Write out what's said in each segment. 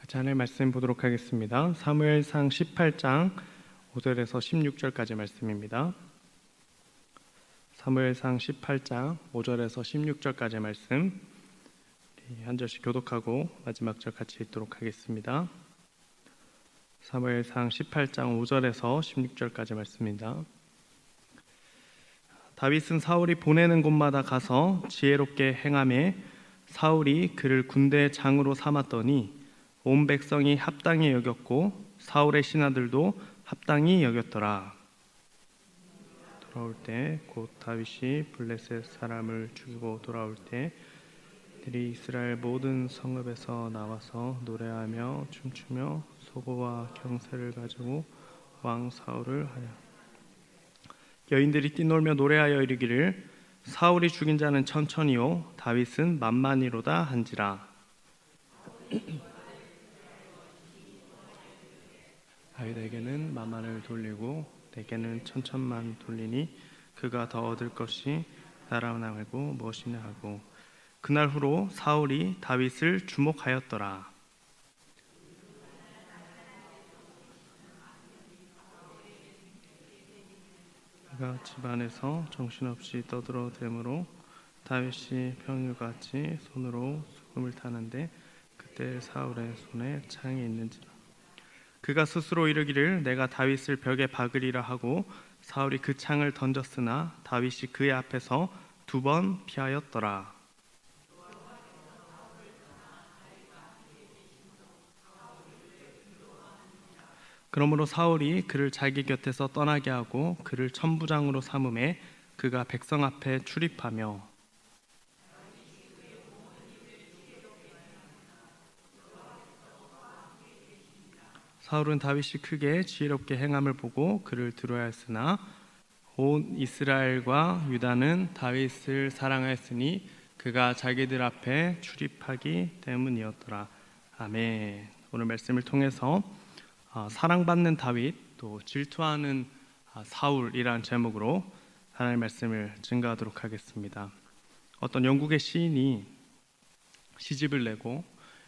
같이 하나님의 말씀 보도록 하겠습니다. 사무엘상 18장 5절에서 16절까지 말씀입니다. 사무엘상 18장 5절에서 16절까지 말씀 한 절씩 교독하고 마지막 절 같이 읽도록 하겠습니다. 사무엘상 18장 5절에서 16절까지 말씀입니다. 다윗은 사울이 보내는 곳마다 가서 지혜롭게 행하매 사울이 그를 군대의 장으로 삼았더니 온 백성이 합당히 여겼고 사울의 신하들도 합당히 여겼더라. 돌아올 때 곧 다윗이 블레셋 사람을 죽이고 돌아올 때 그들이 이스라엘 모든 성읍에서 나와서 노래하며 춤추며 소고와 경새를 가지고 왕 사울을 하여 여인들이 뛰놀며 노래하여 이르기를 사울이 죽인 자는 천천히요 다윗은 만만히로다 한지라. 다윗에게는 만만을 돌리고 내게는 천천만 돌리니 그가 더 얻을 것이 나라 말고 무엇이냐 하고 그날 후로 사울이 다윗을 주목하였더라. 그가 집안에서 정신없이 떠들어대므로 다윗이 평일같이 손으로 수금을 타는데 그때 사울의 손에 창이 있는지라. 그가 스스로 이르기를 내가 다윗을 벽에 박으리라 하고 사울이 그 창을 던졌으나 다윗이 그의 앞에서 2번 피하였더라. 그러므로 사울이 그를 자기 곁에서 떠나게 하고 그를 천부장으로 삼음에 그가 백성 앞에 출입하며 사울은 다윗이 크게 지혜롭게 행함을 보고 그를 들어야 했으나 온 이스라엘과 유다는 다윗을 사랑하였으니 그가 자기들 앞에 출입하기 때문이었더라. 아멘. 오늘 말씀을 통해서 사랑받는 다윗 또 질투하는 사울이라는 제목으로 하나님의 말씀을 증거하도록 하겠습니다. 어떤 영국의 시인이 시집을 내고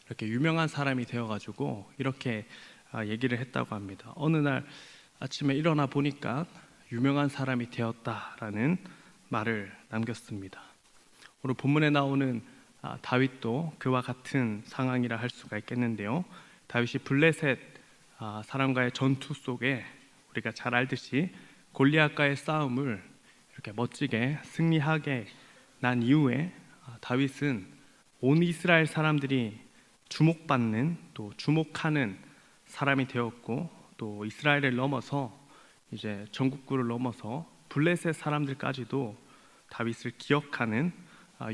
이렇게 유명한 사람이 되어가지고 이렇게 얘기를 했다고 합니다. 어느 날 아침에 일어나 보니까 유명한 사람이 되었다라는 말을 남겼습니다. 오늘 본문에 나오는 다윗도 그와 같은 상황이라 할 수가 있겠는데요. 다윗이 블레셋 사람과의 전투 속에 우리가 잘 알듯이 골리앗과의 싸움을 이렇게 멋지게 승리하게 난 이후에 다윗은 온 이스라엘 사람들이 주목받는 또 주목하는 사람이 되었고 또 이스라엘을 넘어서 이제 전국구를 넘어서 블레셋 사람들까지도 다윗을 기억하는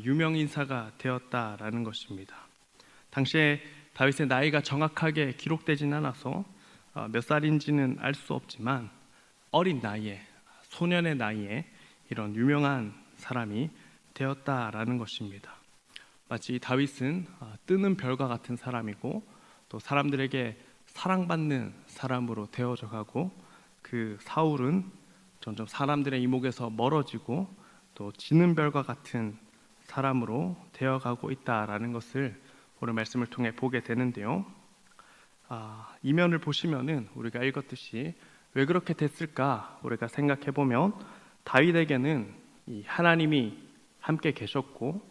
유명 인사가 되었다라는 것입니다. 당시에 다윗의 나이가 정확하게 기록되진 않아서 몇 살인지는 알 수 없지만 어린 나이에 소년의 나이에 이런 유명한 사람이 되었다라는 것입니다. 마치 다윗은 뜨는 별과 같은 사람이고 또 사람들에게 사랑받는 사람으로 되어져 가고 그 사울은 점점 사람들의 이목에서 멀어지고 또 지는 별과 같은 사람으로 되어가고 있다라는 것을 오늘 말씀을 통해 보게 되는데요. 이면을 보시면은 우리가 읽었듯이 왜 그렇게 됐을까 우리가 생각해 보면 다윗에게는 이 하나님이 함께 계셨고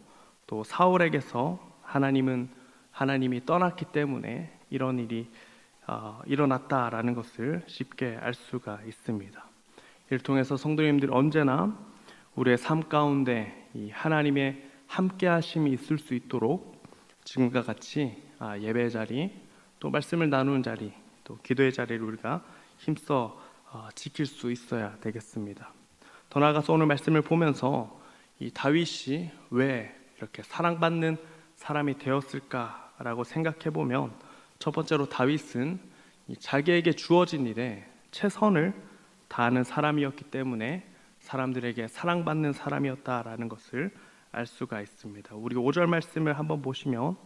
또 사울에게서 하나님이 떠났기 때문에 이런 일이 일어났다라는 것을 쉽게 알 수가 있습니다. 이를 통해서 성도님들 언제나 우리의 삶 가운데 이 하나님의 함께하심이 있을 수 있도록 지금과 같이 예배 자리 또 말씀을 나누는 자리 또 기도의 자리를 우리가 힘써 지킬 수 있어야 되겠습니다. 더 나아가서 오늘 말씀을 보면서 이 다윗이 왜 이렇게 사랑받는 사람이 되었을까라고 생각해 보면 첫 번째로 다윗은 자기에게 주어진 일에 최선을 다하는 사람이었기 때문에 사람들에게 사랑받는 사람이었다라는 것을 알 수가 있습니다. 우리 5절 말씀을 한번 보시면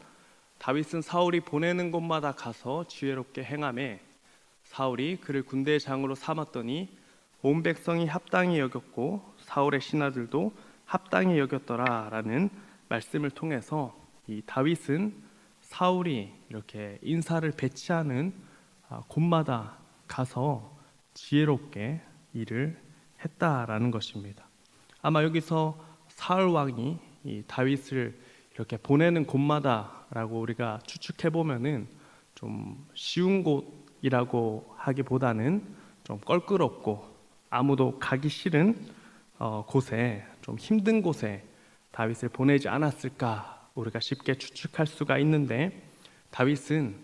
다윗은 사울이 보내는 곳마다 가서 지혜롭게 행하매 사울이 그를 군대의 장으로 삼았더니 온 백성이 합당히 여겼고 사울의 신하들도 합당히 여겼더라라는 말씀을 통해서 이 다윗은 사울이 이렇게 인사를 배치하는 곳마다 가서 지혜롭게 일을 했다라는 것입니다. 아마 여기서 사울 왕이 이 다윗을 이렇게 보내는 곳마다라고 우리가 추측해 보면은 좀 쉬운 곳이라고 하기보다는 좀 껄끄럽고 아무도 가기 싫은 곳에, 좀 힘든 곳에 다윗을 보내지 않았을까 우리가 쉽게 추측할 수가 있는데, 다윗은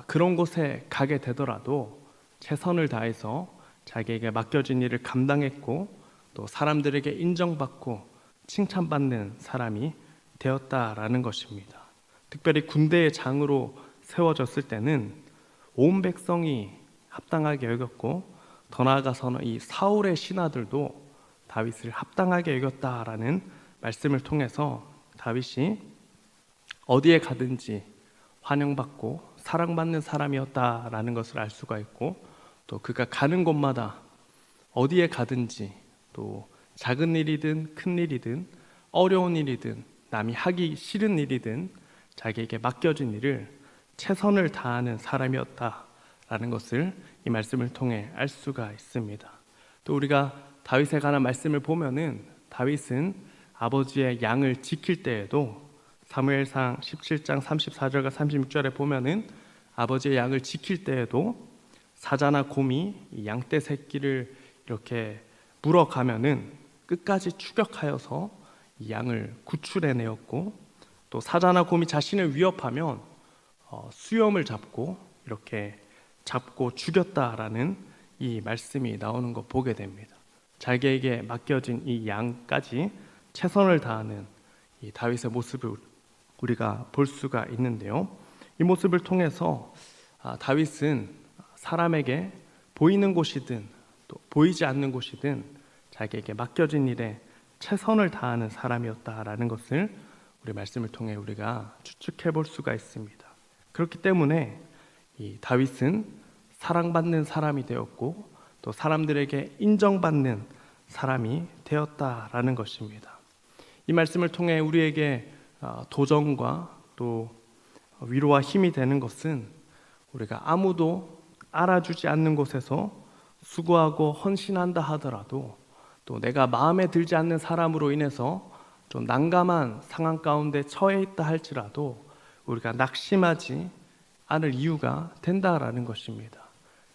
그런 곳에 가게 되더라도 최선을 다해서 자기에게 맡겨진 일을 감당했고 또 사람들에게 인정받고 칭찬받는 사람이 되었다라는 것입니다. 특별히 군대의 장으로 세워졌을 때는 온 백성이 합당하게 여겼고 더 나아가서는 이 사울의 신하들도 다윗을 합당하게 여겼다라는 말씀을 통해서 다윗이 어디에 가든지 환영받고 사랑받는 사람이었다라는 것을 알 수가 있고, 또 그가 가는 곳마다 어디에 가든지 또 작은 일이든 큰 일이든 어려운 일이든 남이 하기 싫은 일이든 자기에게 맡겨진 일을 최선을 다하는 사람이었다라는 것을 이 말씀을 통해 알 수가 있습니다. 또 우리가 다윗에 관한 말씀을 보면은 다윗은 아버지의 양을 지킬 때에도 사무엘상 17장 34절과 36절에 보면은 아버지의 양을 지킬 때에도 사자나 곰이 이 양떼 새끼를 이렇게 물어가면은 끝까지 추격하여서 이 양을 구출해내었고, 또 사자나 곰이 자신을 위협하면 수염을 잡고 이렇게 잡고 죽였다라는 이 말씀이 나오는 거 보게 됩니다. 자기에게 맡겨진 이 양까지 최선을 다하는 이 다윗의 모습을 우리가 볼 수가 있는데요. 이 모습을 통해서 다윗은 사람에게 보이는 곳이든 또 보이지 않는 곳이든 자기에게 맡겨진 일에 최선을 다하는 사람이었다라는 것을 우리 말씀을 통해 우리가 추측해 볼 수가 있습니다. 그렇기 때문에 이 다윗은 사랑받는 사람이 되었고 또 사람들에게 인정받는 사람이 되었다라는 것입니다. 이 말씀을 통해 우리에게 도전과 또 위로와 힘이 되는 것은 우리가 아무도 알아주지 않는 곳에서 수고하고 헌신한다 하더라도, 또 내가 마음에 들지 않는 사람으로 인해서 좀 난감한 상황 가운데 처해 있다 할지라도 우리가 낙심하지 않을 이유가 된다라는 것입니다.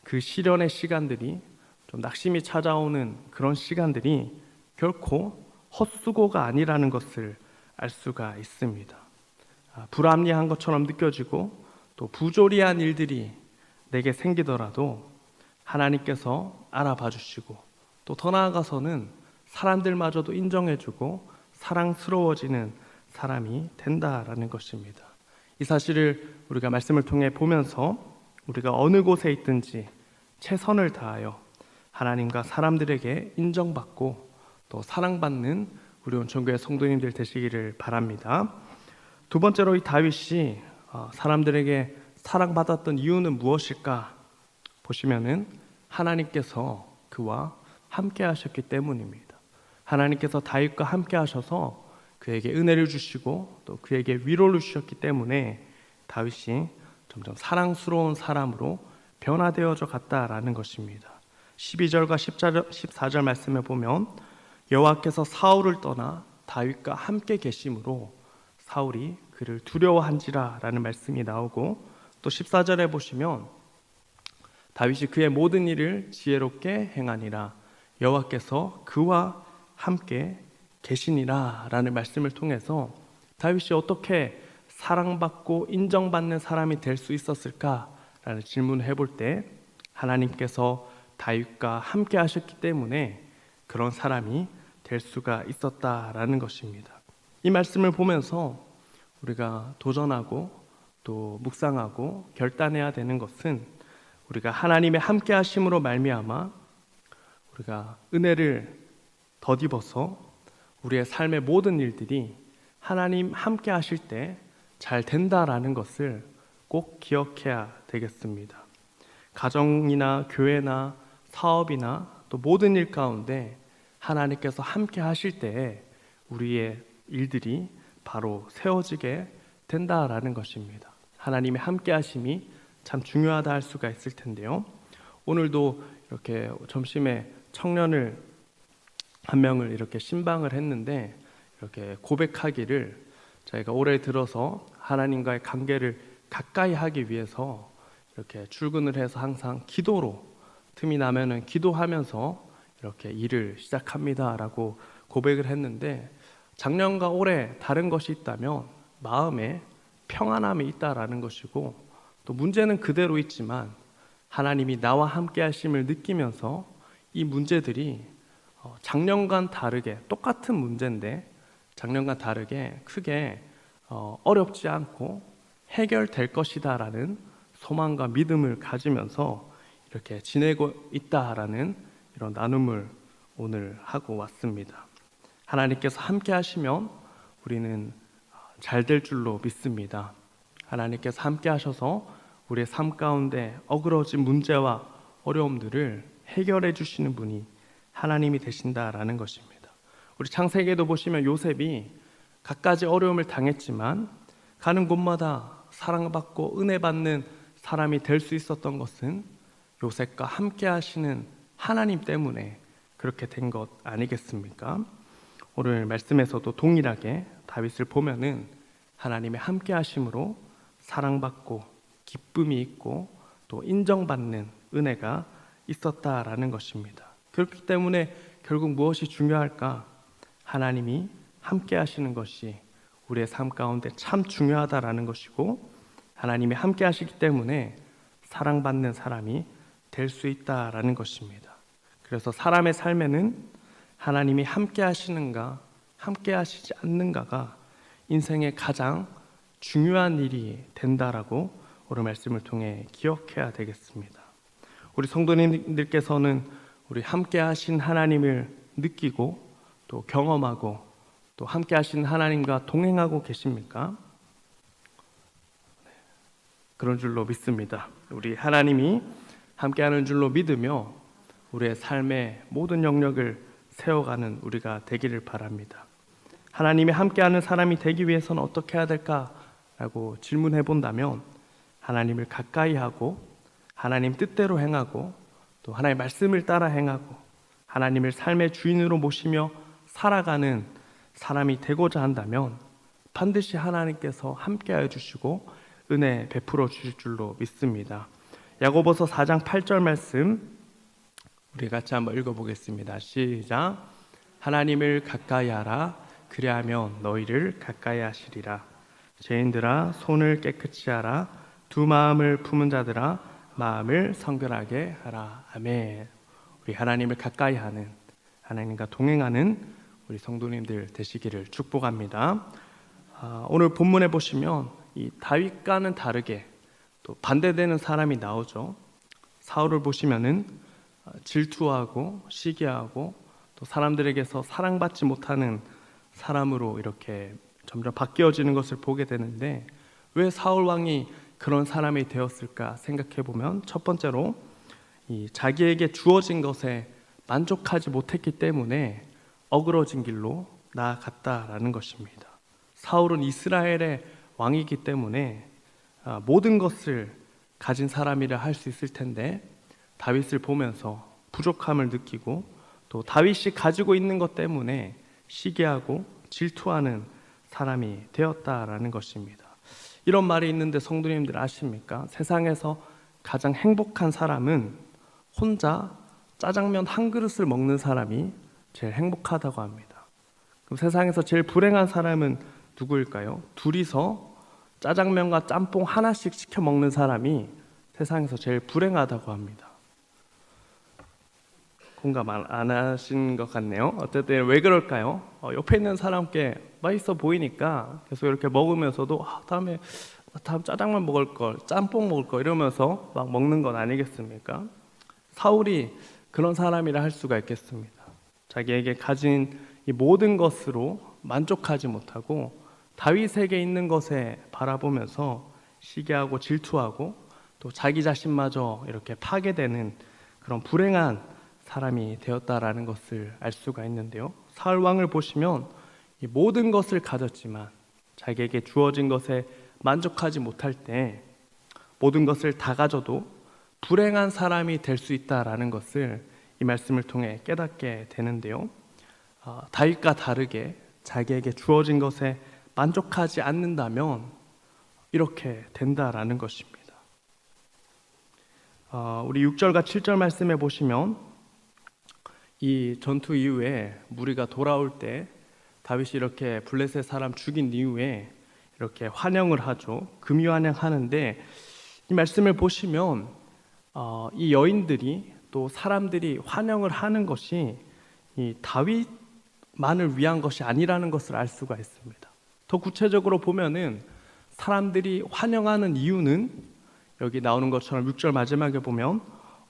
그 시련의 시간들이, 좀 낙심이 찾아오는 그런 시간들이 결코 헛수고가 아니라는 것을 알 수가 있습니다. 불합리한 것처럼 느껴지고 또 부조리한 일들이 내게 생기더라도 하나님께서 알아봐 주시고 또 더 나아가서는 사람들마저도 인정해주고 사랑스러워지는 사람이 된다라는 것입니다. 이 사실을 우리가 말씀을 통해 보면서 우리가 어느 곳에 있든지 최선을 다하여 하나님과 사람들에게 인정받고 또 사랑받는 우리 온천교회 성도님들 되시기를 바랍니다. 두 번째로 이 다윗이 사람들에게 사랑받았던 이유는 무엇일까 보시면은 하나님께서 그와 함께 하셨기 때문입니다. 하나님께서 다윗과 함께 하셔서 그에게 은혜를 주시고 또 그에게 위로를 주셨기 때문에 다윗이 점점 사랑스러운 사람으로 변화되어져 갔다라는 것입니다. 12절과 14절 말씀에 보면 여호와께서 사울을 떠나 다윗과 함께 계심으로 사울이 그를 두려워한지라 라는 말씀이 나오고, 또 14절에 보시면 다윗이 그의 모든 일을 지혜롭게 행하니라 여호와께서 그와 함께 계시니라 라는 말씀을 통해서 다윗이 어떻게 사랑받고 인정받는 사람이 될 수 있었을까 라는 질문을 해볼 때 하나님께서 다윗과 함께 하셨기 때문에 그런 사람이 될 수가 있었다라는 것입니다. 이 말씀을 보면서 우리가 도전하고 또 묵상하고 결단해야 되는 것은 우리가 하나님의 함께 하심으로 말미암아 우리가 은혜를 덧입어서 우리의 삶의 모든 일들이 하나님 함께 하실 때 잘 된다라는 것을 꼭 기억해야 되겠습니다. 가정이나 교회나 사업이나 또 모든 일 가운데 하나님께서 함께 하실 때에 우리의 일들이 바로 세워지게 된다라는 것입니다. 하나님의 함께하심이 참 중요하다 할 수가 있을 텐데요. 오늘도 이렇게 점심에 청년을 한 명을 이렇게 신방을 했는데 이렇게 고백하기를 저희가 올해 들어서 하나님과의 관계를 가까이 하기 위해서 이렇게 출근을 해서 항상 기도로 틈이 나면은 기도하면서 이렇게 일을 시작합니다라고 고백을 했는데 작년과 올해 다른 것이 있다면 마음에 평안함이 있다라는 것이고 또 문제는 그대로 있지만 하나님이 나와 함께 하심을 느끼면서 이 문제들이 작년과 다르게 똑같은 문제인데 작년과 다르게 크게 어렵지 않고 해결될 것이다라는 소망과 믿음을 가지면서 이렇게 지내고 있다라는 이런 나눔을 오늘 하고 왔습니다. 하나님께서 함께 하시면 우리는 잘 될 줄로 믿습니다. 하나님께서 함께 하셔서 우리의 삶 가운데 어그러진 문제와 어려움들을 해결해 주시는 분이 하나님이 되신다라는 것입니다. 우리 창세기에도 보시면 요셉이 갖가지 어려움을 당했지만 가는 곳마다 사랑받고 은혜 받는 사람이 될 수 있었던 것은 요셉과 함께 하시는 하나님 때문에 그렇게 된 것 아니겠습니까? 오늘 말씀에서도 동일하게 다윗을 보면은 하나님의 함께 하심으로 사랑받고 기쁨이 있고 또 인정받는 은혜가 있었다라는 것입니다. 그렇기 때문에 결국 무엇이 중요할까? 하나님이 함께 하시는 것이 우리의 삶 가운데 참 중요하다라는 것이고 하나님이 함께 하시기 때문에 사랑받는 사람이 될 수 있다라는 것입니다. 그래서 사람의 삶에는 하나님이 함께 하시는가 함께 하시지 않는가가 인생의 가장 중요한 일이 된다라고 오늘 말씀을 통해 기억해야 되겠습니다. 우리 성도님들께서는 우리 함께 하신 하나님을 느끼고 또 경험하고 또 함께 하신 하나님과 동행하고 계십니까? 그런 줄로 믿습니다. 우리 하나님이 함께하는 줄로 믿으며 우리의 삶의 모든 영역을 세워가는 우리가 되기를 바랍니다. 하나님이 함께하는 사람이 되기 위해서는 어떻게 해야 될까라고 질문해 본다면 하나님을 가까이 하고 하나님 뜻대로 행하고 또 하나님의 말씀을 따라 행하고 하나님을 삶의 주인으로 모시며 살아가는 사람이 되고자 한다면 반드시 하나님께서 함께하여 주시고 은혜 베풀어 주실 줄로 믿습니다. 야고보서 4장 8절 말씀 우리 같이 한번 읽어보겠습니다. 시작. 하나님을 가까이 하라. 그리하면 너희를 가까이 하시리라. 죄인들아 손을 깨끗이 하라. 두 마음을 품은 자들아 마음을 성결하게 하라. 아멘. 우리 하나님을 가까이 하는 하나님과 동행하는 우리 성도님들 되시기를 축복합니다. 오늘 본문에 보시면 이 다윗과는 다르게 또 반대되는 사람이 나오죠. 사울을 보시면은 질투하고 시기하고 또 사람들에게서 사랑받지 못하는 사람으로 이렇게 점점 바뀌어지는 것을 보게 되는데 왜 사울 왕이 그런 사람이 되었을까 생각해 보면 첫 번째로 이 자기에게 주어진 것에 만족하지 못했기 때문에 어그러진 길로 나아갔다라는 것입니다. 사울은 이스라엘의 왕이기 때문에 모든 것을 가진 사람이라 할 수 있을 텐데 다윗을 보면서 부족함을 느끼고 또 다윗이 가지고 있는 것 때문에 시기하고 질투하는 사람이 되었다라는 것입니다. 이런 말이 있는데 성도님들 아십니까? 세상에서 가장 행복한 사람은 혼자 짜장면 한 그릇을 먹는 사람이 제일 행복하다고 합니다. 그럼 세상에서 제일 불행한 사람은 누구일까요? 둘이서 짜장면과 짬뽕 하나씩 시켜 먹는 사람이 세상에서 제일 불행하다고 합니다. 공감 안 하신 것 같네요. 어쨌든 왜 그럴까요? 옆에 있는 사람께 맛있어 보이니까 계속 이렇게 먹으면서도 다음 짜장면 먹을 걸, 짬뽕 먹을 걸 이러면서 막 먹는 건 아니겠습니까? 사울이 그런 사람이라 할 수가 있겠습니다. 자기에게 가진 이 모든 것으로 만족하지 못하고 다윗에게 있는 것에 바라보면서 시기하고 질투하고 또 자기 자신마저 이렇게 파괴되는 그런 불행한 사람이 되었다라는 것을 알 수가 있는데요. 사울 왕을 보시면 이 모든 것을 가졌지만 자기에게 주어진 것에 만족하지 못할 때 모든 것을 다 가져도 불행한 사람이 될 수 있다라는 것을 이 말씀을 통해 깨닫게 되는데요. 다윗과 다르게 자기에게 주어진 것에 만족하지 않는다면 이렇게 된다라는 것입니다. 우리 6절과 7절 말씀에 보시면 이 전투 이후에 무리가 돌아올 때 다윗이 이렇게 블레셋 사람 죽인 이후에 이렇게 환영을 하죠. 금유환영하는데 이 말씀을 보시면 이 여인들이 또 사람들이 환영을 하는 것이 이 다윗만을 위한 것이 아니라는 것을 알 수가 있습니다. 더 구체적으로 보면은 사람들이 환영하는 이유는 여기 나오는 것처럼 6절 마지막에 보면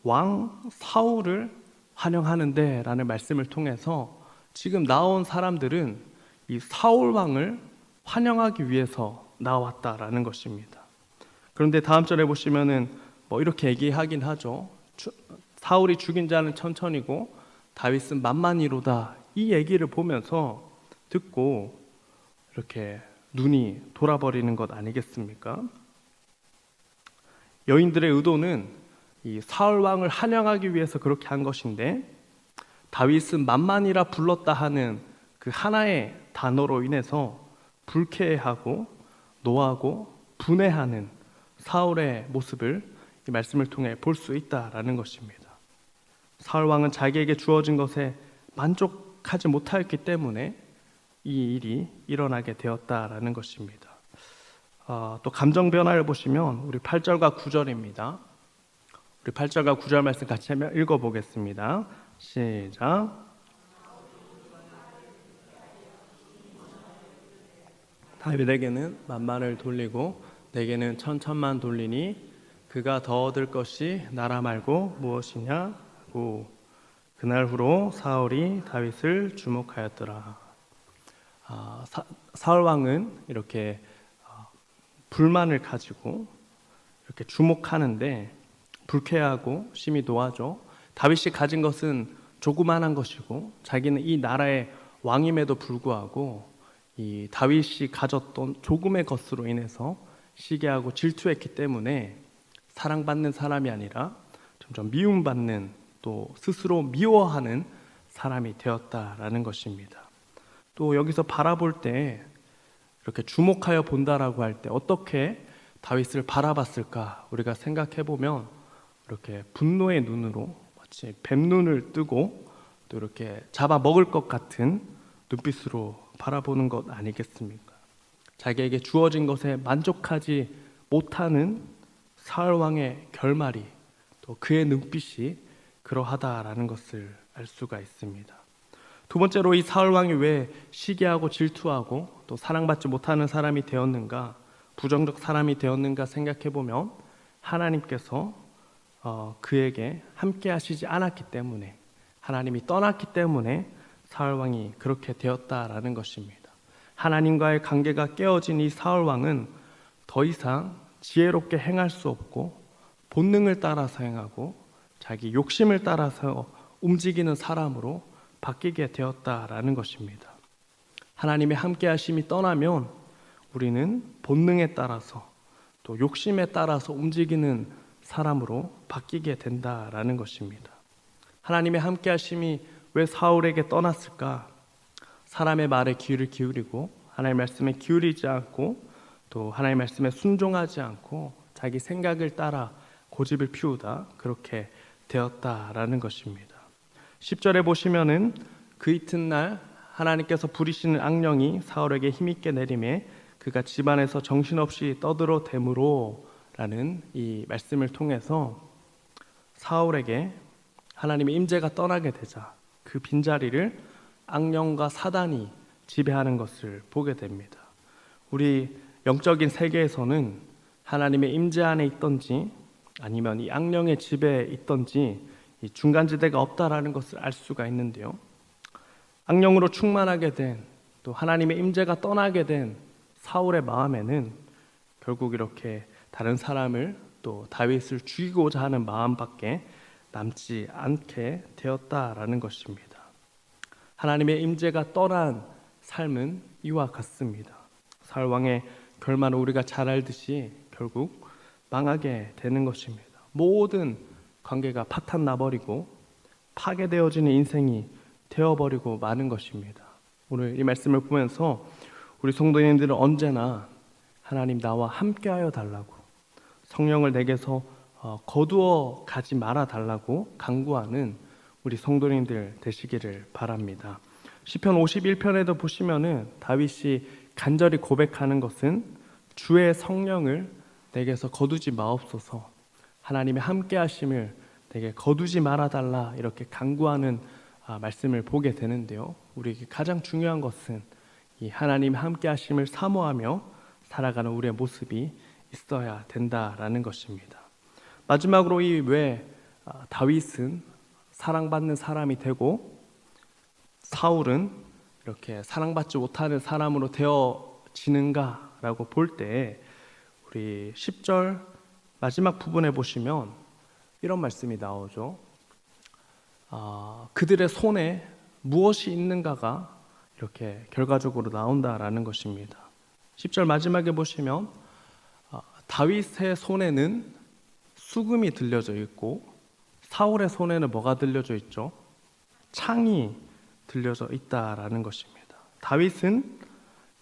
왕 사울을 환영하는데 라는 말씀을 통해서 지금 나온 사람들은 이 사울 왕을 환영하기 위해서 나왔다라는 것입니다. 그런데 다음 절에 보시면은 이렇게 얘기하긴 하죠. 사울이 죽인 자는 천천히고 다윗은 만만이로다. 이 얘기를 보면서 듣고 이렇게 눈이 돌아버리는 것 아니겠습니까? 여인들의 의도는 이 사울 왕을 환영하기 위해서 그렇게 한 것인데 다윗은 만만이라 불렀다 하는 그 하나의 단어로 인해서 불쾌해하고 노하고 분해하는 사울의 모습을 이 말씀을 통해 볼 수 있다라는 것입니다. 사울 왕은 자기에게 주어진 것에 만족하지 못하였기 때문에 이 일이 일어나게 되었다라는 것입니다. 또 감정 변화를 보시면 우리 8절과 9절입니다. 우리 8절과 9절 말씀 같이 읽어보겠습니다. 시작. 다윗에게는 만만을 돌리고 내게는 천천만 돌리니 그가 더 얻을 것이 나라 말고 무엇이냐고. 그날 후로 사울이 다윗을 주목하였더라. 사울 왕은 이렇게 불만을 가지고 이렇게 주목하는데 불쾌하고 심히 노하죠. 다윗이 가진 것은 조그만한 것이고 자기는 이 나라의 왕임에도 불구하고 이 다윗이 가졌던 조금의 것으로 인해서 시기하고 질투했기 때문에 사랑받는 사람이 아니라 점점 미움받는 또 스스로 미워하는 사람이 되었다라는 것입니다. 또 여기서 바라볼 때 이렇게 주목하여 본다라고 할 때 어떻게 다윗을 바라봤을까 우리가 생각해 보면 이렇게 분노의 눈으로 마치 뱀눈을 뜨고 또 이렇게 잡아먹을 것 같은 눈빛으로 바라보는 것 아니겠습니까? 자기에게 주어진 것에 만족하지 못하는 사울 왕의 결말이 또 그의 눈빛이 그러하다라는 것을 알 수가 있습니다. 두 번째로 이 사울 왕이 왜 시기하고 질투하고 또 사랑받지 못하는 사람이 되었는가, 부정적 사람이 되었는가 생각해 보면 하나님께서 그에게 함께 하시지 않았기 때문에, 하나님이 떠났기 때문에 사울 왕이 그렇게 되었다라는 것입니다. 하나님과의 관계가 깨어진 이 사울 왕은 더 이상 지혜롭게 행할 수 없고 본능을 따라서 행하고 자기 욕심을 따라서 움직이는 사람으로 바뀌게 되었다라는 것입니다. 하나님의 함께 하심이 떠나면 우리는 본능에 따라서 또 욕심에 따라서 움직이는 사람으로 바뀌게 된다라는 것입니다. 하나님의 함께 하심이 왜 사울에게 떠났을까? 사람의 말에 귀를 기울이고 하나님의 말씀에 기울이지 않고 또 하나님의 말씀에 순종하지 않고 자기 생각을 따라 고집을 피우다 그렇게 되었다라는 것입니다. 10절에 보시면은 그 이튿날 하나님께서 부리시는 악령이 사울에게 힘있게 내림에 그가 집안에서 정신없이 떠들어 대므로 라는 이 말씀을 통해서 사울에게 하나님의 임재가 떠나게 되자 그 빈자리를 악령과 사단이 지배하는 것을 보게 됩니다. 우리 영적인 세계에서는 하나님의 임재 안에 있던지 아니면 이 악령의 지배에 있던지 이 중간지대가 없다라는 것을 알 수가 있는데요. 악령으로 충만하게 된 또 하나님의 임재가 떠나게 된 사울의 마음에는 결국 이렇게 다른 사람을 또 다윗을 죽이고자 하는 마음밖에 남지 않게 되었다라는 것입니다. 하나님의 임재가 떠난 삶은 이와 같습니다. 사울 왕의 결말은 우리가 잘 알듯이 결국 망하게 되는 것입니다. 모든 관계가 파탄 나버리고 파괴되어지는 인생이 되어버리고 마는 것입니다. 오늘 이 말씀을 보면서 우리 성도님들은 언제나 하나님 나와 함께하여 달라고, 성령을 내게서 거두어 가지 말아 달라고 간구하는 우리 성도님들 되시기를 바랍니다. 시편 51편에도 보시면은 다윗이 간절히 고백하는 것은 주의 성령을 내게서 거두지 마옵소서, 하나님의 함께하심을 내게 거두지 말아달라, 이렇게 간구하는 말씀을 보게 되는데요. 우리에게 가장 중요한 것은 이 하나님의 함께하심을 사모하며 살아가는 우리의 모습이 있어야 된다라는 것입니다. 마지막으로 이 왜 다윗은 사랑받는 사람이 되고 사울은 이렇게 사랑받지 못하는 사람으로 되어지는가라고 볼 때 우리 10절 마지막 부분에 보시면 이런 말씀이 나오죠. 그들의 손에 무엇이 있는가가 이렇게 결과적으로 나온다라는 것입니다. 10절 마지막에 보시면 다윗의 손에는 수금이 들려져 있고 사울의 손에는 뭐가 들려져 있죠? 창이 들려져 있다라는 것입니다. 다윗은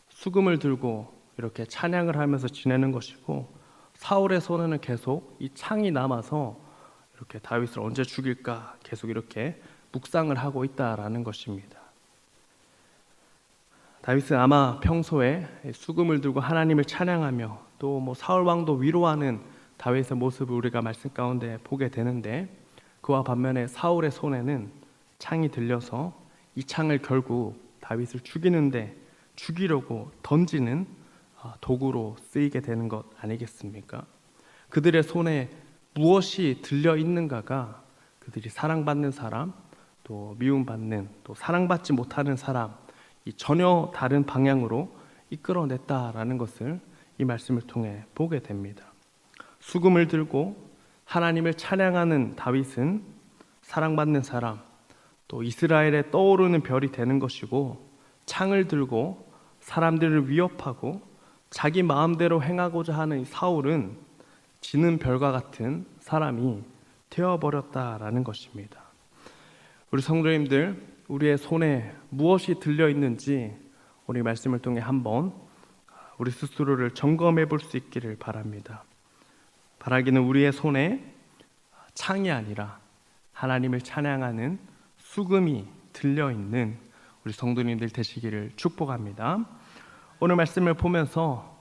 수금을 들고 이렇게 찬양을 하면서 지내는 것이고 사울의 손에는 계속 이 창이 남아서 이렇게 다윗을 언제 죽일까 계속 이렇게 묵상을 하고 있다라는 것입니다. 다윗은 아마 평소에 수금을 들고 하나님을 찬양하며 또 사울 왕도 위로하는 다윗의 모습을 우리가 말씀 가운데 보게 되는데, 그와 반면에 사울의 손에는 창이 들려서 이 창을 결국 다윗을 죽이려고 던지는 도구로 쓰이게 되는 것 아니겠습니까? 그들의 손에 무엇이 들려 있는가가 그들이 사랑받는 사람, 또 미움받는, 또 사랑받지 못하는 사람, 이 전혀 다른 방향으로 이끌어냈다라는 것을 이 말씀을 통해 보게 됩니다. 수금을 들고 하나님을 찬양하는 다윗은 사랑받는 사람, 또 이스라엘에 떠오르는 별이 되는 것이고, 창을 들고 사람들을 위협하고 자기 마음대로 행하고자 하는 사울은 지는 별과 같은 사람이 되어버렸다라는 것입니다. 우리 성도님들, 우리의 손에 무엇이 들려 있는지 우리 말씀을 통해 한번 우리 스스로를 점검해 볼 수 있기를 바랍니다. 바라기는 우리의 손에 창이 아니라 하나님을 찬양하는 수금이 들려있는 우리 성도님들 되시기를 축복합니다. 오늘 말씀을 보면서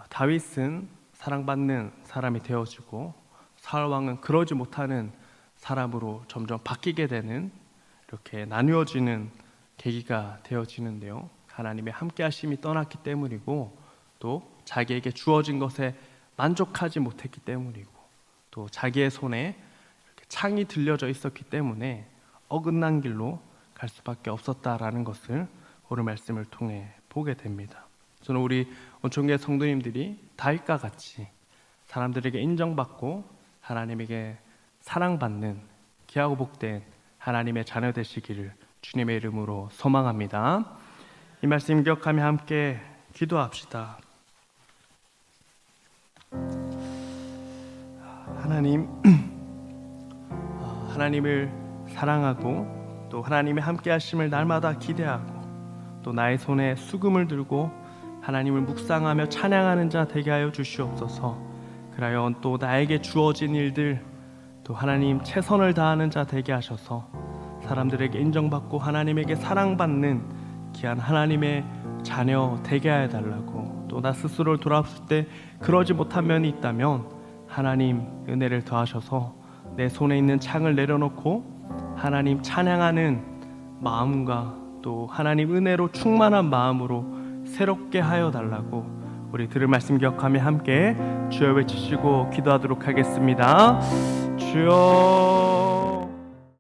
다윗은 사랑받는 사람이 되어지고 사울 왕은 그러지 못하는 사람으로 점점 바뀌게 되는, 이렇게 나누어지는 계기가 되어지는데요. 하나님의 함께하심이 떠났기 때문이고, 또 자기에게 주어진 것에 만족하지 못했기 때문이고, 또 자기의 손에 이렇게 창이 들려져 있었기 때문에 어긋난 길로 갈 수밖에 없었다라는 것을 오늘 말씀을 통해 보게 됩니다. 저는 우리 온천교회 성도님들이 다윗과 같이 사람들에게 인정받고 하나님에게 사랑받는 귀하고 복된 하나님의 자녀 되시기를 주님의 이름으로 소망합니다. 이 말씀 기억하며 함께 기도합시다. 하나님을 사랑하고 또 하나님의 함께 하심을 날마다 기대하고 또 나의 손에 수금을 들고 하나님을 묵상하며 찬양하는 자 되게 하여 주시옵소서. 그라여 또 나에게 주어진 일들, 또 하나님 최선을 다하는 자 되게 하셔서 사람들에게 인정받고 하나님에게 사랑받는 귀한 하나님의 자녀 되게 하여 달라고, 또 나 스스로를 돌아봤을 때 그러지 못한 면이 있다면 하나님 은혜를 더하셔서 내 손에 있는 창을 내려놓고 하나님 찬양하는 마음과 또 하나님 은혜로 충만한 마음으로 새롭게 하여 달라고 우리 들을 말씀 기억하며 함께 주여 외치시고 기도하도록 하겠습니다. 주여